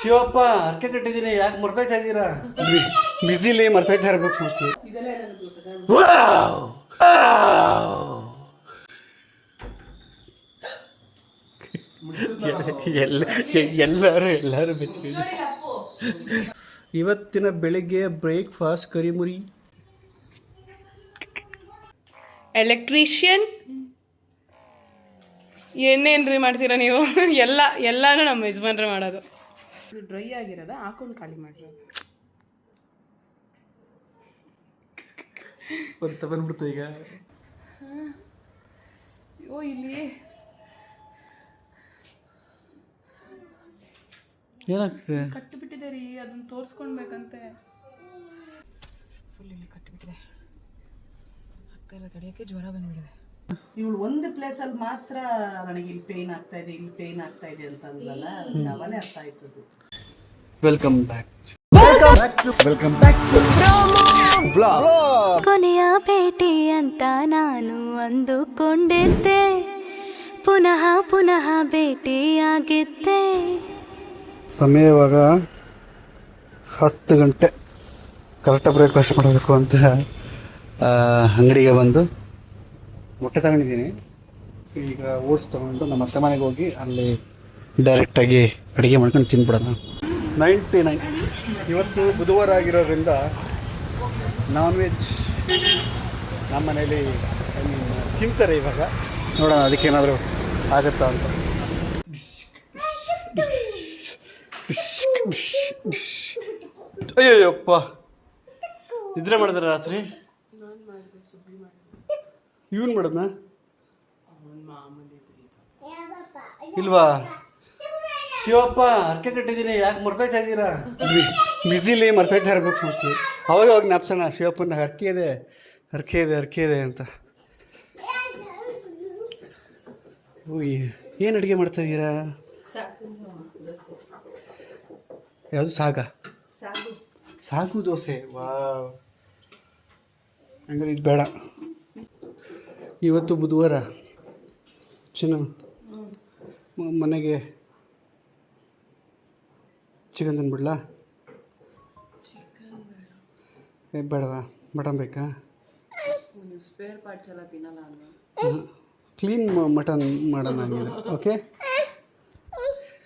ಶಿವಪ್ಪ ಅರ್ಕೆ ಕಟ್ಟಿದ್ದೀನಿ, ಯಾಕೆ ಮರ್ತೋಯ್ತಾ ಇದ್ದೀರಾ? ಬಿಸಿಲಿ ಮರ್ತೋಯ್ತಾ ಇರ್ಬೇಕು ಮೋಸ್ಟ್ಲಿ. ಎಲ್ಲರೂ ಬೆಚ್ಚಿದೆ. ಇವತ್ತಿನ ಬೆಳಿಗ್ಗೆ ಬ್ರೇಕ್ಫಾಸ್ಟ್ ಕರಿಮುರಿ. ಎಲೆಕ್ಟ್ರಿಷಿಯನ್ ಏನೇನ್ರಿ ಮಾಡ್ತೀರಾ ನೀವು? ಎಲ್ಲಾನು ನಮ್ಮ ಯಜಮಾನ್ರೆ ಮಾಡೋದು. ಡ್ರೈ ಆಗಿರೋದ ಹಾಕೊಂಡು ಖಾಲಿ ಮಾಡ್ರಿ. ಅಂತ ಬಂದ್ಬಿಡ್ತು ಈಗ. ಓ ಇಲ್ಲಿ ಏನಾಗ್ತದೆ? ಕಟ್ಟಿಬಿಟ್ಟಿದೆ ರೀ, ಅದನ್ನ ತೋರಿಸ್ಕೊಳ್ಬೇಕಂತೆ. ಫುಲ್ ಇಲ್ಲಿ ಕಟ್ಟಿಬಿಟ್ಟಿದೆ, ಆಗ್ತಾ ಇಲ್ಲ ತಡೆಯೋಕ್ಕೆ, ಜ್ವರ ಬಂದ್ಬಿಡಿದೆ. ಇವಳು ಒಂದು ಪ್ಲೇಸಲ್ಲಿ ಮಾತ್ರ ನನಗೆ ಇಲ್ಲಿ ಪೇಯ್ನ್ ಆಗ್ತಾ ಇದೆ, ಇಲ್ಲಿ ಪೇಯ್ನ್ ಆಗ್ತಾ ಇದೆ ಅಂತ ಅಂದ್ರಲ್ಲ, ಅವನೇ ಅರ್ಥ ಆಯ್ತದು. Welcome back. ಕೊನೆಯ ಭೇಟಿ ಅಂತ ನಾನು ಅಂದುಕೊಂಡಿದ್ದೆ, ಪುನಃ ಪುನಃ ಭೇಟಿಯಾಗಿದ್ದೆ. ಸಮಯ ಇವಾಗ 10 ಗಂಟೆ. ಕರೆಕ್ಟಾಗಿ ಬ್ರೇಕ್ಫಾಸ್ಟ್ ಮಾಡಬೇಕು ಅಂತ ಅಂಗಡಿಗೆ ಬಂದು ಮೊಟ್ಟೆ ತಗೊಂಡಿದ್ದೀನಿ. ಈಗ ಓಟ್ಸ್ ತೊಗೊಂಡು ನಮ್ಮ ಅತ್ತೆ ಮನೆಗೆ ಹೋಗಿ ಅಲ್ಲಿ ಡೈರೆಕ್ಟಾಗಿ ಅಡುಗೆ ಮಾಡ್ಕೊಂಡು ತಿಂದ್ಬಿಡೋಣ. 99. ಇವತ್ತು ಬುಧವಾರ ಆಗಿರೋದ್ರಿಂದ ನಾನ್ ವೆಜ್ ನಮ್ಮ ಮನೇಲಿ ತಿಂತಾರೆ ಇವಾಗ. ನೋಡೋಣ ಅದಕ್ಕೇನಾದರೂ ಆಗುತ್ತಾ ಅಂತ. ಅಯ್ಯಪ್ಪ, ನಿದ್ರೆ ಮಾಡಿದ್ರೆ ರಾತ್ರಿ? ಇವನ್ ಮಾಡೋದನ್ನ ಇಲ್ವಾ? ಶಿವಪ್ಪ ಅರ್ಕೆ ಕಟ್ಟಿದ್ದೀನಿ, ಯಾಕೆ ಮರ್ತೋಯ್ತಾ ಇದ್ದೀರಾ? ಬಿಸಿಲಿ ಮರ್ತೋಯ್ತಾ ಇರ್ಬೇಕು ಮೋಸ್ಟ್ಲಿ. ಅವಾಗ ಜ್ಞಾಪ್ಸೋಣ ಶಿವಪ್ಪನ ಅರ್ಕೆ ಇದೆ ಅಂತ. ಏನು ಅಡುಗೆ ಮಾಡ್ತಾ ಇದ್ದೀರಾ? ಯಾವುದು? ಸಾಗು ದೋಸೆ. ವಾವ್, ಹಂಗಾರೆ ಇದು ಬೇಡ. ಇವತ್ತು ಬುಧವಾರ ಚಿನ್ನ ಮನೆಗೆ ಚಿಕನ್ ತಂದುಬಿಡ್ಲಾ? ಬೇಡವಾ? ಮಟನ್ ಬೇಕಾ? ಸ್ಪೇರ್ ಪಾರ್ಟ್ಸ್ ಎಲ್ಲ ತಿನ್ನಲ್ಲ ಅಲ್ವಾ? ಕ್ಲೀನ್ ಮಟನ್ ಮಾಡೋಣ ಹಂಗಿದ್ರೆ. Okay,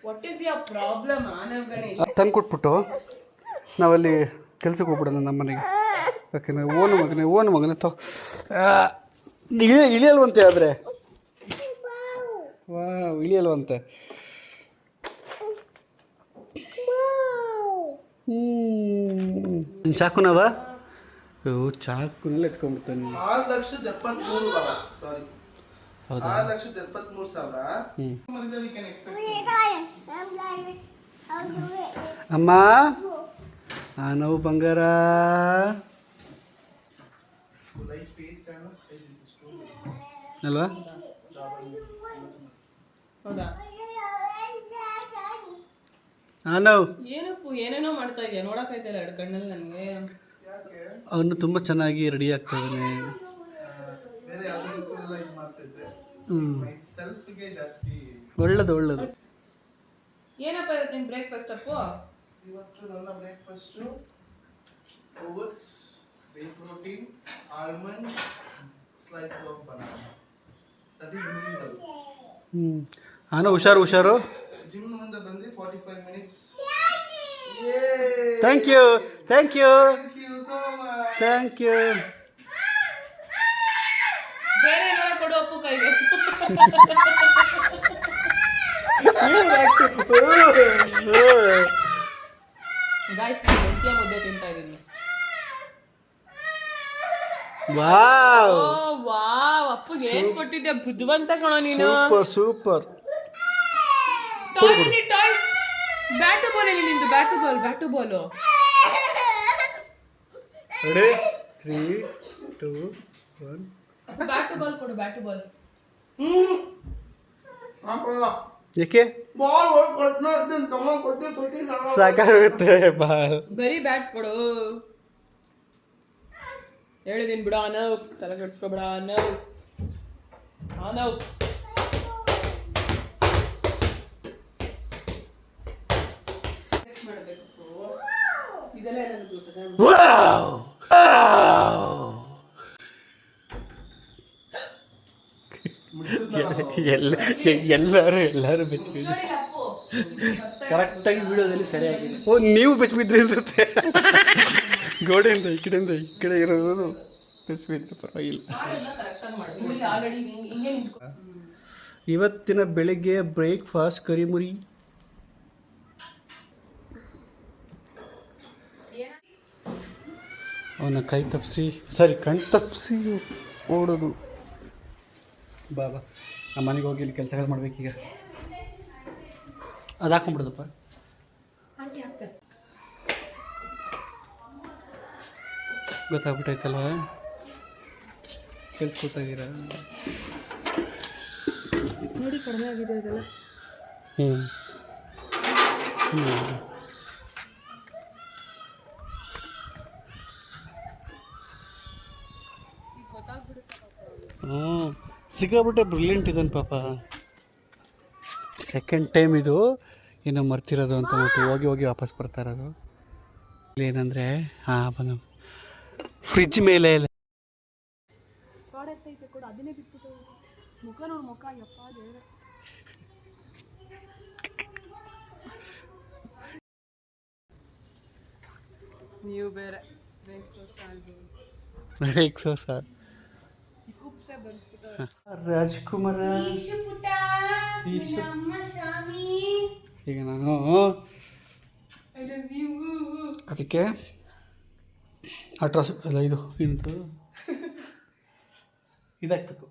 what is your problem? ತಂದು ಕೊಟ್ಬಿಟ್ಟು ನಾವಲ್ಲಿ ಕೆಲ್ಸಕ್ಕೆ ಹೋಗ್ಬಿಡೋಣ ನಮ್ಮ ಮನೆಗೆ. ಯಾಕೆಂದರೆ ಓನು ಮಗನೇ ಇಳಿಯಲ್ವಂತೆ. ಆದರೆ ಇಳಿಯಲ್ವಂತೆ. ಚಾಕುನವ? ಚಾಕುನಲ್ಲಿ ಎತ್ಕೊಂಡ್ಬಿಡ್ತಾನೆ. 6,73,000. ಹೌದಾ? 6,73,000. ಅಮ್ಮ ನಾವು ಬಂಗಾರ. ಅಲ್ವಾ? ಹೌದಾ? ನಾವು ಏನಪ್ಪು ಏನೇನೋ ಮಾಡ್ತಾ ಇದೆಯಾ? ನೋಡೋಕ್ಕಾಯ್ತಲ್ಲ ಎರಡು ಕಣ್ಣಲ್ಲಿ ನನಗೆ. ಅವನು ತುಂಬ ಚೆನ್ನಾಗಿ ರೆಡಿ ಆಗ್ತಾ ಇದ್ದಾನೆ. ಒಳ್ಳೇದು. ಏನಪ್ಪ ಇವತ್ತು ನಿನ್ನ ಬ್ರೇಕ್ಫಾಸ್ಟ್ ಅಪ್ಪು? ಇವತ್ತು ನನ್ನ breakfast oats, whey protein, almonds, slice of banana. That is meal. ನಾನು ಹುಷಾರು. ಜಿಮ್ ಮುಂದೆ ಬಂದು 45 minutes. Thank you Thank you so much. Thank you. ಬೇರೆ ಏನಾದ್ರು ಕೊಡು ಅಪ್ಪು ಕೈಗೆ. ಗಾಯ್ಸ್, ಮೆಂತ್ಯ ಮುದ್ದೆ ತಿಂತಾ ಇದ್ದೀನಿ. ವಾವ್, ಅಪ್ಪಗೆ ಏನ್ ಕೊಟ್ಟಿದ್ದೆ? ಬುದ್ಧಿವಂತ ಕಣೋ ನೀನು. ಸೂಪರ್. ಬ್ಯಾಟು ಬಾಲ್ ಎಲ್ಲಿ ನಿಂದು? Bat ball. Ready? 3, 2, 1. Bat ball ಕೊಡು, ಬ್ಯಾಟು ಬಾಲ್. ಏಕೆ? ಸಾಕಾಗುತ್ತೆ ಬಾಲ್. ಬರೀ ಬ್ಯಾಟ್ ಕೊಡು. ಹೇಳಿದೀನಿ ಬಿಡ ಅನವ್, ತಲೆ ಕೆಡ್ಸ್ಕೊಬೇಡ ಅನವ್. ಎಲ್ಲರೂ ಬೆಚ್ಚ ಕರೆಕ್ಟಾಗಿ ವಿಡಿಯೋದಲ್ಲಿ ಸರಿಯಾಗಿದೆ. ಓ ನೀವು ಬೆಚ್ಚ ಬಿದ್ರಿ ಅನ್ಸುತ್ತೆ. ಗೋಡೆಯಿಂದ ಈ ಕಡೆ ಇರೋದು ಬೆಚ್ಚ ಬಿದ್ದರೆ ಪರವಾಗಿಲ್ಲ. ಇವತ್ತಿನ ಬೆಳಿಗ್ಗೆ ಬ್ರೇಕ್ಫಾಸ್ಟ್ ಕರಿಮುರಿ. ಅವನ ಕೈ ತಪ್ಪಿಸಿ ಕಣ್ ತಪ್ಪಿಸಿ ಓಡೋದು. ಬಾಬಾ ನಮ್ಮ ಮನೆಗೆ ಹೋಗಿ ಇಲ್ಲಿ ಕೆಲಸಗಳು ಮಾಡ್ಬೇಕೀಗ. ಅದು ಹಾಕೊಂಡ್ಬಿಡೋದಪ್ಪ. ಗೊತ್ತಾಗ್ಬಿಟ್ಟೈತಲ್ವ, ಕೆಲ್ಸಕೊತಾ ಇದ್ದೀರಾ? ನೋಡಿ ಕಡಿಮೆ ಆಗಿದೆ ಇದೆಲ್ಲ. ಸಿಕ್ಕಾಬಿಟ್ಟೆ ಬ್ರಿಲಿಯಂಟ್ ಇದನ್ ಪಾಪ. ಸೆಕೆಂಡ್ ಟೈಮ್ ಇದು ಏನೋ ಮರ್ತಿರೋದು ಅಂತ ಹೋಗಿ ವಾಪಸ್ ಬರ್ತಾ ಇರೋದು. ಏನಂದರೆ ಬಂದು ಫ್ರಿಜ್ ಮೇಲೆ ನೀವು ಬೇರೆ ರಾಜ್ಕುಮಾರ. ಈಗ ನಾನು ಅದಕ್ಕೆ ಅಲ್ಲ ಇದು ಏನಂತ ಇದಾಗಬೇಕು,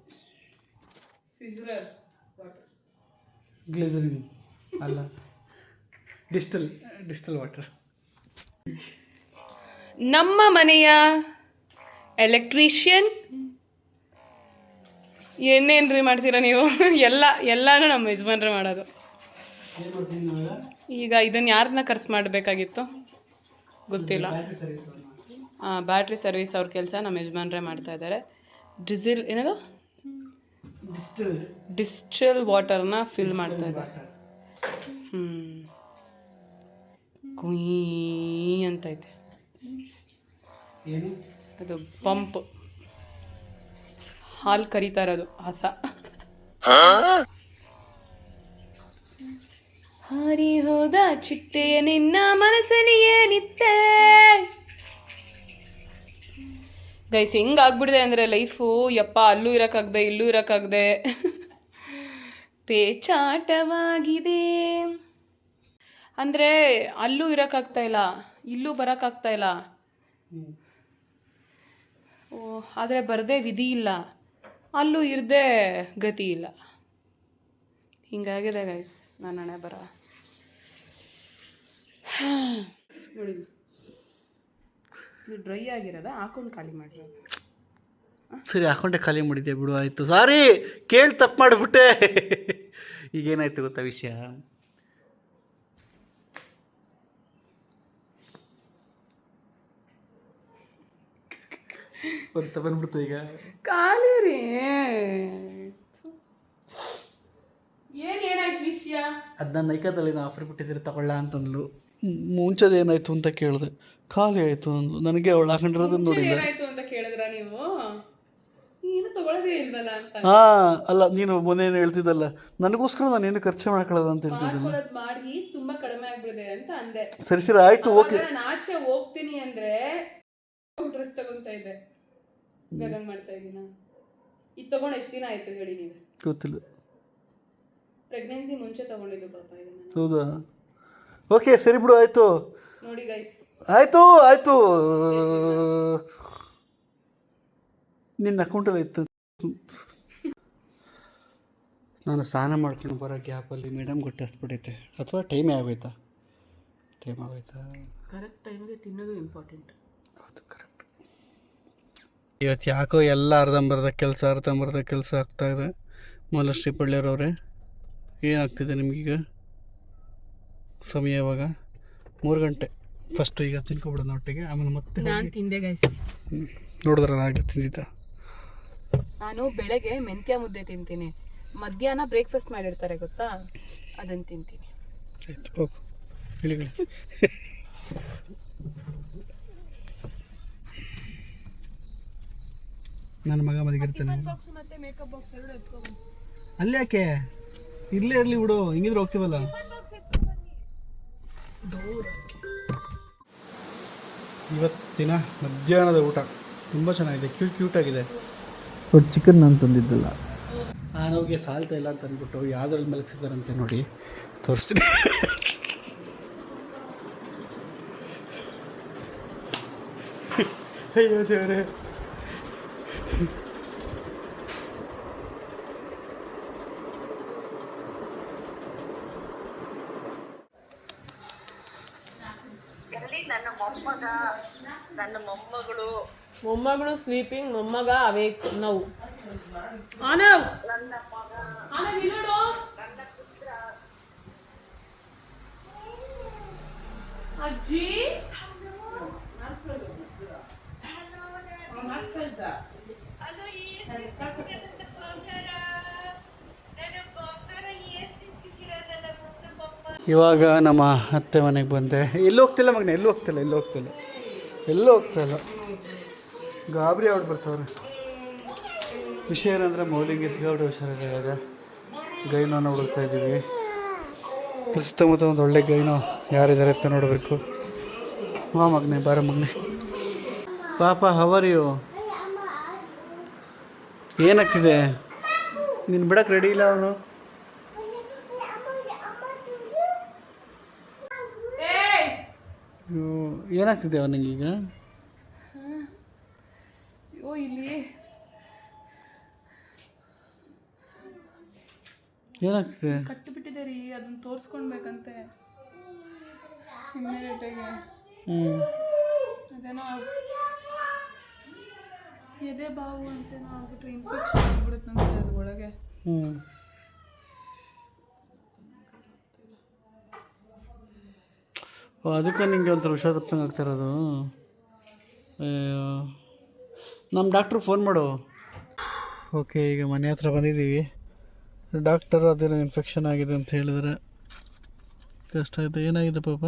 ಗ್ಲಿಸರಿನ್ ಅಲ್ಲ ಡಿಸ್ಟಲ್ ವಾಟರ್. ನಮ್ಮ ಮನೆಯ ಎಲೆಕ್ಟ್ರಿಷಿಯನ್. ಏನೇನ್ರಿ ಮಾಡ್ತೀರಾ ನೀವು? ಎಲ್ಲಾನು ನಮ್ಮ ಯಜಮಾನ್ರೆ ಮಾಡೋದು. ಈಗ ಇದನ್ನು ಯಾರನ್ನ ಖರ್ಚು ಮಾಡಬೇಕಾಗಿತ್ತು ಗೊತ್ತಿಲ್ಲ. ಬ್ಯಾಟ್ರಿ ಸರ್ವಿಸ್ ಅವ್ರ ಕೆಲಸ ನಮ್ಮ ಯಜಮಾನ್ರೆ ಮಾಡ್ತಾ ಇದ್ದಾರೆ. ಏನದು ಡಿಸ್ಟಿಲ್ ವಾಟರ್ನ ಫಿಲ್ ಮಾಡ್ತಾ ಇದ್ದಾರೆ. ಕುಯ್ ಅಂತೈತೆ ಅದು ಪಂಪ್. ಹಾಲು ಕರಿತಾ ಇರೋದು ಹಸ. ಹಾರಿ ಹೋದ ಚಿಟ್ಟೆಯ ನಿನ್ನ ಮನಸ್ಸಲ್ಲಿ ಏನಿತ್ತೆ. ಗೈಸ್ ಹೆಂಗಾಗ್ಬಿಡಿದೆ ಅಂದರೆ ಲೈಫು, ಯಪ್ಪ ಅಲ್ಲೂ ಇರೋಕ್ಕಾಗದೆ ಇಲ್ಲೂ ಇರೋಕ್ಕಾಗದೆ ಪೇಚಾಟವಾಗಿದೆ. ಅಂದರೆ ಅಲ್ಲೂ ಇರೋಕ್ಕಾಗ್ತಾಯಿಲ್ಲ, ಇಲ್ಲೂ ಬರೋಕ್ಕಾಗ್ತಾಯಿಲ್ಲ. ಆದರೆ ಬರದೆ ವಿಧಿ ಇಲ್ಲ, ಅಲ್ಲೂ ಇರದೆ ಗತಿ ಇಲ್ಲ. ಹಿಂಗಾಗಿದೆ ಗೈಸ್ ನನ್ನ ಹಣೆ ಬರ. ನೋಡಿ ಡ್ರೈ ಆಗಿರೋದ ಹಾಕೊಂಡು ಖಾಲಿ ಮಾಡಿರೋದು. ಸರಿ ಹಾಕೊಂಡೆ ಖಾಲಿ ಮಾಡಿದ್ದೆ ಬಿಡು, ಆಯಿತು. ಸಾರಿ ಕೇಳಿ ತಪ್ಪು ಮಾಡಿಬಿಟ್ಟೆ. ಈಗೇನಾಯ್ತು ಗೊತ್ತಾ ವಿಷಯ? ಅಂತ ಬಂದ್ಬಿಡ್ತು ಈಗ ಖಾಲಿ ರೀ. ಏನಾಯ್ತು ವಿಷಯ? ಅದನ್ನ ನೈಕಾದಲ್ಲಿ ಆಫರ್ ಬಿಟ್ಟಿದ್ದೀರಿ ತಗೊಳ್ಳ ಅಂತಂದ್ಲು. ಮುಂಚೆದು ಏನಾಯ್ತು ಅಂತ ಕೇಳಿದೆ, ಖಾಲಿ ಆಯಿತು ಅಂದ್ಲು. ನನಗೆ ಅವಳು ಹಾಕೊಂಡಿರೋದು ನೋಡಿಲ್ಲ. ಏನಾಯ್ತು ಅಂತ ಕೇಳಿದ್ರ ನೀವು? ಏನು ತಗೊಳ್ಳೋದೇ ಇಲ್ವಲ್ಲ ಅಂತ. ಅಲ್ಲ ನೀನು ಮೊನ್ನೆ ಏನು ಹೇಳ್ತಿದ್ದಲ್ಲ, ನನಗೋಸ್ಕರ ನಾನೇನು ಖರ್ಚು ಮಾಡ್ಕೊಳ್ಳೋದು ಅಂತ ಹೇಳ್ತಿದ್ದೀನಿ. ಮಾಡಿ ತುಂಬಾ ಕಡಿಮೆ ಆಗ್ಬಿಡಿದೆ ಅಂತ ಅಂದೆ. ಸರಿ ಆಯ್ತು, ಓಕೆ. ನಾನು ಆಚೆ ಹೋಗ್ತೀನಿ ಅಂದ್ರೆ ಡ್ರೆಸ್ ತಗೊಂತ ಇದ್ದೆ, ಗಗನ್ ಮಾಡ್ತಾ ಇದ್ದೀನ. ಇದು ತಗೊಂಡು ಎಷ್ಟು ದಿನ ಆಯ್ತು ಹೇಳಿ ನೀವು? ಗೊತ್ತಿಲ್ಲ. ಪ್ರೆಗ್ನೆನ್ಸಿ ಮುಂಚೆ ತಗೊಂಡಿದ್ದು ಪಾಪ ಇದನ್ನ. ಹೌದಾ? ಓಕೆ ಸರಿ ಬಿಡು, ಆಯಿತು. ನೋಡಿ ಗೈಸ್, ಆಯಿತು. ನಿನ್ನ ಅಕೌಂಟಲ್ಲಿ ಇತ್ತು. ನಾನು ಸ್ನಾನ ಮಾಡ್ಕೊಂಡು ಬರೋ ಗ್ಯಾಪಲ್ಲಿ ಮೇಡಮ್ ಗೊತ್ತಾಸ್ಬಿಟ್ಟೈತೆ, ಅಥವಾ ಟೈಮೇ ಆಗೋಯ್ತಾ? ಕರೆಕ್ಟ್ ಟೈಮಿಗೆ ತಿನ್ನೋದು ಇಂಪಾರ್ಟೆಂಟ್. ಹೌದು, ಕರೆಕ್ಟ್. ಇವತ್ತು ಯಾಕೋ ಎಲ್ಲ ಅರ್ಧಂಬರ್ಧ ಕೆಲಸ ಆಗ್ತಾಯಿದೆ. ಮಾಲಶ್ರೀ ಪಳ್ಳಿಯರವ್ರೆ, ಏನಾಗ್ತಿದೆ ನಿಮಗೀಗ? ಸಮಯ ಇವಾಗ 3 ಗಂಟೆ. ಫಸ್ಟ್ ಈಗ ತಿನ್ಕೊಬಿಡೋಣ ಒಟ್ಟಿಗೆ, ಆಮೇಲೆ ಮತ್ತೆ ನಾನು ತಿಂದೆ ಗೈಸ್. ನೋಡಿದ್ರಲ್ಲ ಆಗಲಿ ತಿಂದಿದ್ದ. ನಾನು ಬೆಳಗ್ಗೆ ಮೆಂತ್ಯ ಮುದ್ದೆ ತಿಂತೀನಿ, ಮಧ್ಯಾಹ್ನ ಬ್ರೇಕ್ಫಾಸ್ಟ್ ಮಾಡಿರ್ತಾರೆ ಗೊತ್ತಾ, ಅದನ್ನು ತಿಂತೀನಿ. ಆಯಿತು, ಹೋಗು. ನನ್ನ ಮಗ ಮಲಗಿರ್ತಾನೆ. ಅಲ್ಲಿ ಯಾಕೆ ಇಲ್ಲೇ ಇರಲಿ ಬಿಡು, ಹಿಂಗಿದ್ರೆ ಹೋಗ್ತೀವಲ್ಲ. ಇವತ್ತಿನ ಮಧ್ಯಾಹ್ನದ ಊಟ ತುಂಬ ಚೆನ್ನಾಗಿದೆ, ಕ್ಯೂಟಾಗಿದೆ. ಬಟ್ ಚಿಕನ್ ನಾನು ತಂದಿದ್ದಲ್ಲ, ನಾನೋಗಿ ಸಾಲ್ತಾ ಇಲ್ಲ ಅಂತ ಅಂದ್ಬಿಟ್ಟು ಯಾವುದ್ರಲ್ಲಿ ಮಲಗಿಸಿದಾರಂತೆ ನೋಡಿ, ತೋರಿಸ್ತೀನಿ. ಅಯ್ಯೋ ದೇವರೇ, ಮೊಮ್ಮಗಳು ಸ್ಲೀಪಿಂಗ್, ಮೊಮ್ಮಗ ಅವೇಕ್ ನಾವು. ಆನವ್ ಅಜ್ಜಿ ಇವಾಗ ನಮ್ಮ ಅತ್ತೆ ಮನೆಗೆ ಬಂದೆ. ಎಲ್ಲೂ ಹೋಗ್ತಿಲ್ಲ ಮಗನ, ಎಲ್ಲೂ ಹೋಗ್ತಾಯಿಲ್ಲ. ಗಾಬರಿ ಅವ್ರು ಬರ್ತಾವ್ರೆ. ವಿಷಯ ಏನಂದರೆ ಮೌಲಿಂಗಿ ಸಿಗಾಬಿಟ್ಟು ಹುಷಾರಿಲ್ಲ. ಇವಾಗ ಗೈನೋನ ಹುಡುಕ್ತಾ ಇದ್ದೀವಿ. ಸುತ್ತಮುತ್ತ ಒಂದು ಒಳ್ಳೆ ಗೈನೋ ಯಾರಿದ್ದಾರೆ ಅಂತ ನೋಡಬೇಕು. ಮಗನೇ ಬಾರ ಮಗನೇ. ಪಾಪ ಹವರ್ ಯು, ಏನಾಗ್ತಿದೆ? ನೀನು ಬಿಡಕ್ಕೆ ರೆಡಿ ಇಲ್ಲ ಅವನು. ಏನಾಗ್ತಿದೆ ಅವನಿಗೀಗ? ಇಲ್ಲಿ ಏನಾಗ್ತಿದೆ? ಕಟ್ಟಿಬಿಟ್ಟಿದೆ ರೀ, ಅದನ್ನ ತೋರಿಸ್ಕೊಳ್ಬೇಕಂತೆ ಇಮ್ಮಿಡಿಯೇಟಾಗಿ. ಅದೇನೋ ಎದೆ ಬಾವು ಅಂತೇನೋ ಆಗ್ಬಿಟ್ರೆ ಇನ್ಫೆಕ್ಷನ್ ಆಗ್ಬಿಡುತ್ತೆ ನಮಗೆ ಅದು ಒಳಗೆ. ಅದಕ್ಕೆ ನಿಮಗೆ ಒಂಥರ ಹುಷಾರು ತಪ್ಪಂಗೆ ಆಗ್ತಾಯಿರೋದು. ನಮ್ಮ ಡಾಕ್ಟ್ರಿಗೆ ಫೋನ್ ಮಾಡು. ಓಕೆ, ಈಗ ಮನೆ ಹತ್ರ ಬಂದಿದ್ದೀವಿ. ಡಾಕ್ಟರ್ ಅದೇನೋ ಇನ್ಫೆಕ್ಷನ್ ಆಗಿದೆ ಅಂತ ಹೇಳಿದ್ರೆ ಕಷ್ಟ ಆಯಿತು. ಏನಾಗಿದೆ ಪಾಪ?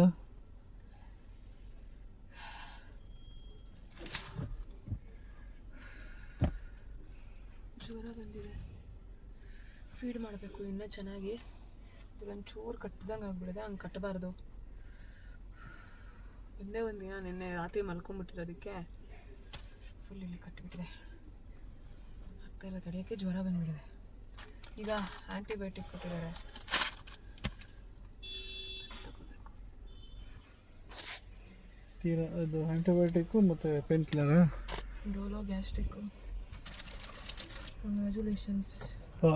ಜ್ವರ ಬಂದಿದೆ, ಫೀಡ್ ಮಾಡಬೇಕು ಇನ್ನೂ ಚೆನ್ನಾಗಿ. ಒಂಚೂರು ಕಟ್ಟಿದಂಗೆ ಆಗ್ಬಿಡಿದೆ, ಹಂಗೆ ಕಟ್ಟಬಾರ್ದು. ಒಂದೇ ಒಂದು ದಿನ ನಿನ್ನೆ ರಾತ್ರಿ ಮಲ್ಕೊಂಡ್ಬಿಟ್ಟಿರೋದಕ್ಕೆ ಫುಲ್ ಇಲ್ಲಿ ಕಟ್ಟಿಬಿಟ್ಟಿದೆ. ಆಗ್ತಾಯಿಲ್ಲ ತಡೆಯೋಕ್ಕೆ, ಜ್ವರ ಬಂದುಬಿಟ್ಟಿದೆ. ಈಗ ಆ್ಯಂಟಿಬಯೋಟಿಕ್ ಕೊಟ್ಟಿದ್ದಾರೆ, ತಗೋಬೇಕು. ಇದು ಆ್ಯಂಟಿಬಯೋಟಿಕ್ಕು ಮತ್ತು ಪೇನ್ ಕಿಲ್ಲರಾ? ಡೋಲೋ ಗ್ಯಾಸ್ಟ್ರಿಕ್ಕು. ಕಂಗ್ರ್ಯಾಚುಲೇಷನ್ಸ್.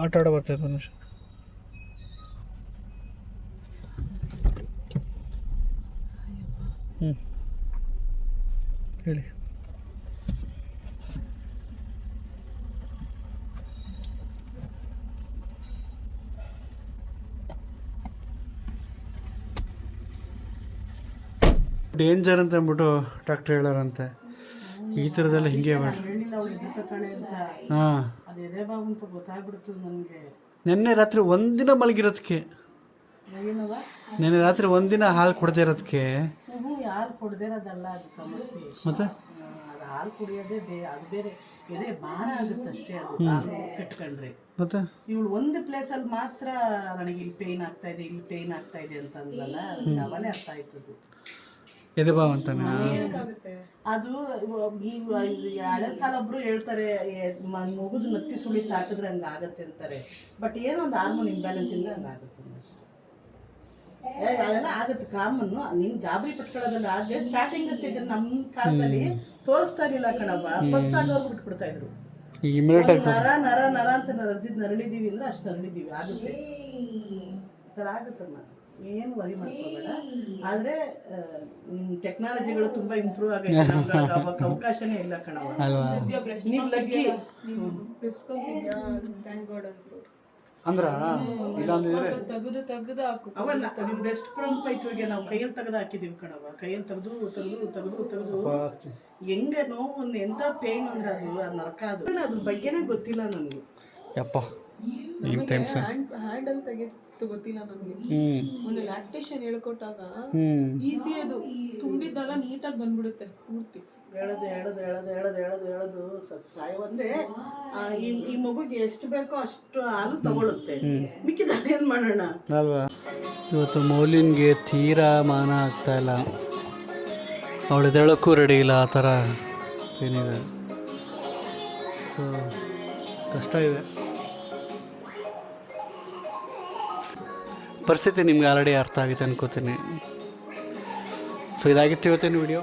ಆಟ ಆಡೋ ಬರ್ತಾಯಿತ್ತು ಒಂದು ನಿಮಿಷ. ಹೇಳಿ. ಡೇಂಜರ್ ಅಂತ ಅಂದ್ಬಿಟ್ಟು ಡಾಕ್ಟ್ರ್ ಹೇಳಾರಂತೆ. ಈ ಥರದೆಲ್ಲ ಹಿಂಗೆ ಮಾಡಿ ಹೇಳಿಲ್ಲ ಅವಳು ಎದುರ್ಕತಾಳೆ ಅಂತ. ಹಾಂ, ಅದು ಎದೆ ಬಾವು ಅಂತ ಗೊತ್ತಾಗ್ಬಿಡ್ತು ನನಗೆ. ನೆನ್ನೆ ರಾತ್ರಿ ಒಂದಿನ ಮಲಗಿರೋದಕ್ಕೆ, ಏನವ ನೆನ್ನೆ ರಾತ್ರಿ ಒಂದಿನ ಹಾಲು ಕೊಡದೇ ಇರೋದಕ್ಕೆ. ಹಾಲು ಕೊಡದೇ ಇರೋದಲ್ಲ ಅದು ಸಮಸ್ಯೆ. ಮತ್ತೆ ಅದು ಹಾಲು ಕುಡಿಯೋದೇ ಅದು ಬೇರೆ, ಎದೆ ಭಾರ ಆಗುತ್ತಷ್ಟೇ ಅದು ಹಾಲು ಕಟ್ಕೊಂಡ್ರೆ. ಮತ್ತೆ ಇವಳು ಒಂದು ಪ್ಲೇಸಲ್ಲಿ ಮಾತ್ರ ನನಗೆ ಇಲ್ಲಿ ಪೇಯ್ನ್ ಆಗ್ತಾ ಇದೆ ಅಂತ ಅಂದ್ಲಲ್ಲ, ಅವಲೇ ಅರ್ಥ ಆಯ್ತದು. ಎದೆ ಬಾವು ಅಂತಾನೆ ಅದು. ಈ ಹಳೆ ಕಾಲ ಒಬ್ರು ಹೇಳ್ತಾರೆ, ಮಗುದು ನತ್ತಿ ಸುಳಿತು ಹಾಕಿದ್ರೆ ಹಂಗೆ ಆಗತ್ತೆ ಅಂತಾರೆ. ಬಟ್ ಏನೋ ಒಂದು ಹಾರ್ಮೋನ್ ಇಂಬ್ಯಾಲೆನ್ಸ್ ಇಂದ ಹಂಗೆ ಆಗುತ್ತೆ ಅಷ್ಟೇ. ಅದೆಲ್ಲ ಆಗುತ್ತೆ ಕಾಮನ್ನು. ನೀನು ಗಾಬರಿ ಪಟ್ಕೊಳ್ಳೋದಲ್ಲ. ಆದ್ರೆ ಸ್ಟಾರ್ಟಿಂಗ್ ಸ್ಟೇಜಲ್ಲಿ ನಮ್ಮ ಕಾಲದಲ್ಲಿ ತೋರಿಸ್ತಾ ಇರಲಿಲ್ಲ ಕಣವ್ವ, ಬಸ್ ಆಗೋರು ಬಿಟ್ಬಿಡ್ತಾ ಇದ್ರು. ನರ ಅಂತ ನರಳಿದೀವಿ ಅಂದ್ರೆ ಅಷ್ಟು ನರಳಿದೀವಿ, ಆಗುತ್ತೆ ಥರ ಆಗುತ್ತಮ್ಮ. ಏನು ವರಿ ಮಾಡ್ಕೋಬೇಡ. ಆದರೆ ಟೆಕ್ನಾಲಜಿಗಳು ತುಂಬ ಇಂಪ್ರೂವ್ ಆಗೈತೆ, ಅವಾಗ ಅವಕಾಶನೇ ಇಲ್ಲ ಕಣವ. ನೀವು ಲಕ್ಕಿ ಅಂದ್ರ ಅವನ್ನ ನೀವು ಬೆಸ್ಟ್ ಪಂಪ್ ಐತಿಗೆ ನಾವು ಕೈಯಲ್ಲಿ ತೆಗೆದು ಹಾಕಿದೀವಿ ಕಣವ. ಕೈಯಲ್ಲಿ ತೆಗೆದು ಹೆಂಗೆ ನೋವು, ಎಂಥ ಪೇನ್ ಅಂದ್ರೆ ಅದು ನರಕ. ಅದು ಅದ್ರ ಬಗ್ಗೆನೇ ಗೊತ್ತಿಲ್ಲ ನನಗೆ. ಯಪ್ಪ, ಹ್ಯಾಂಡಲ್ ತೆಗೆದು ಗೊತ್ತಿಲ್ಲ ನನಗೆ. ಒಂದು ಲ್ಯಾಕ್ಟೇಷನ್ ಹೇಳ್ಕೊಟ್ಟಾಗ ಈಸಿ, ಅದು ತುಂಬಿದ್ದೆಲ್ಲ ನೀಟಾಗಿ ಬಂದ್ಬಿಡುತ್ತೆ ಪೂರ್ತಿ. ಎಳೆದು ಸಾಯು ಅಂದರೆ ಈ ಮಗುಗೆ ಎಷ್ಟು ಬೇಕೋ ಅಷ್ಟು ಹಾಲು ತಗೊಳುತ್ತೆ, ಮಿಕ್ಕಿದ ಏನು ಮಾಡೋಣ ಅಲ್ವಾ. ಇವತ್ತು ಮೌಲಿನ್ಗೆ ತೀರಾ ಮಾನ ಆಗ್ತಾ ಇಲ್ಲ, ಅವಳು ಎದ್ದೇಳೋಕ್ಕೂ ರೆಡಿ ಇಲ್ಲ, ಆ ಥರ ಏನಿದೆ. ಸೊ ಕಷ್ಟ ಇದೆ ಪರಿಸ್ಥಿತಿ. ನಿಮ್ಗೆ ಆಲ್ರೆಡಿ ಅರ್ಥ ಆಗುತ್ತೆ ಅನ್ಕೋತೀನಿ. ಸೊ ಇದಾಗಿತ್ತು ಇವತ್ತಿನ ವಿಡಿಯೋ.